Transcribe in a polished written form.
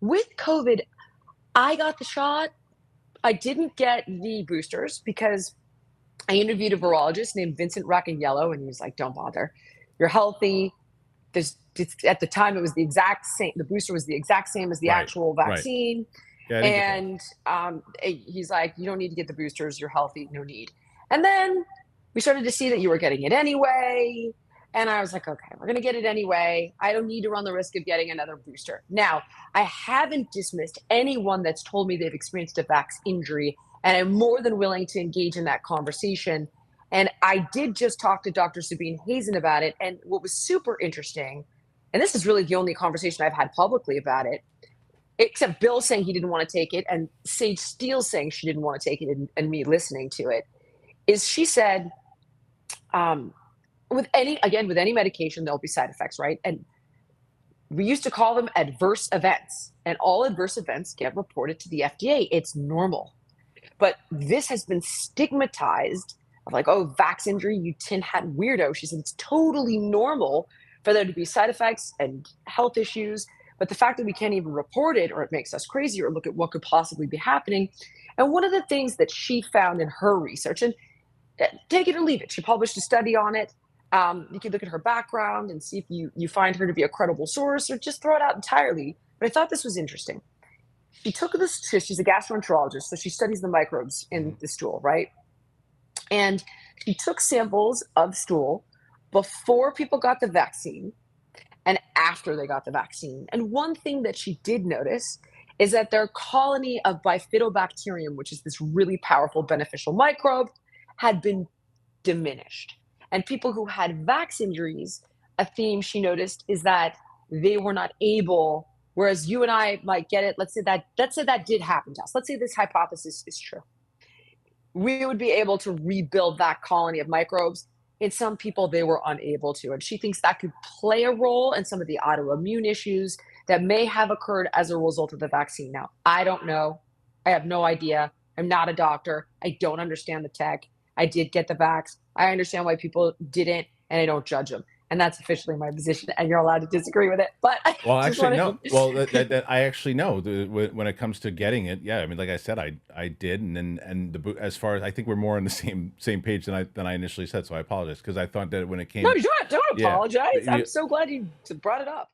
With COVID, I got the shot. I didn't get the boosters because I interviewed a virologist named Vincent Racaniello, and he was like, "Don't bother. You're healthy. At the time, it was the exact same. The booster was the exact same as the Right. actual Right. vaccine." Yeah, I didn't get those. And he's like, "You don't need to get the boosters. You're healthy. No need." And then we started to see that you were getting it anyway. And I was like, okay, we're going to get it anyway. I don't need to run the risk of getting another booster. Now, I haven't dismissed anyone that's told me they've experienced a vax injury, and I'm more than willing to engage in that conversation. And I did just talk to Dr. Sabine Hazen about it. And what was super interesting, and this is really the only conversation I've had publicly about it, except Bill saying he didn't want to take it and Sage Steele saying she didn't want to take it, and me listening to it, is she said, um, with any medication, there'll be side effects, right? And we used to call them adverse events, and all adverse events get reported to the FDA. It's normal. But this has been stigmatized of like, oh, vax injury, you tin hat weirdo. She said it's totally normal for there to be side effects and health issues. But the fact that we can't even report it, or it makes us crazy, or look at what could possibly be happening. And one of the things that she found in her research, and take it or leave it, she published a study on it. You can look at her background and see if you find her to be a credible source, or just throw it out entirely. But I thought this was interesting. She took this, she's a gastroenterologist, so she studies the microbes in Mhm. the stool, right? And she took samples of stool before people got the vaccine and after they got the vaccine. And one thing that she did notice is that their colony of bifidobacterium, which is this really powerful beneficial microbe, had been diminished. And people who had vax injuries, a theme she noticed is that they were not able, whereas you and I might get it, let's say that did happen to us. Let's say this hypothesis is true. We would be able to rebuild that colony of microbes. In some people, they were unable to. And she thinks that could play a role in some of the autoimmune issues that may have occurred as a result of the vaccine. Now, I don't know. I have no idea. I'm not a doctor. I don't understand the tech. I did get the vax. I understand why people didn't, and I don't judge them. And that's officially my position. And you're allowed to disagree with it. But I Well, just actually, want no. Well, to. that I actually know when it comes to getting it. Yeah, I mean, like I said, I did, and as far as I think we're more on the same page than I initially said. So I apologize because I thought that when it No, came, you don't yeah, apologize. I'm so glad you brought it up.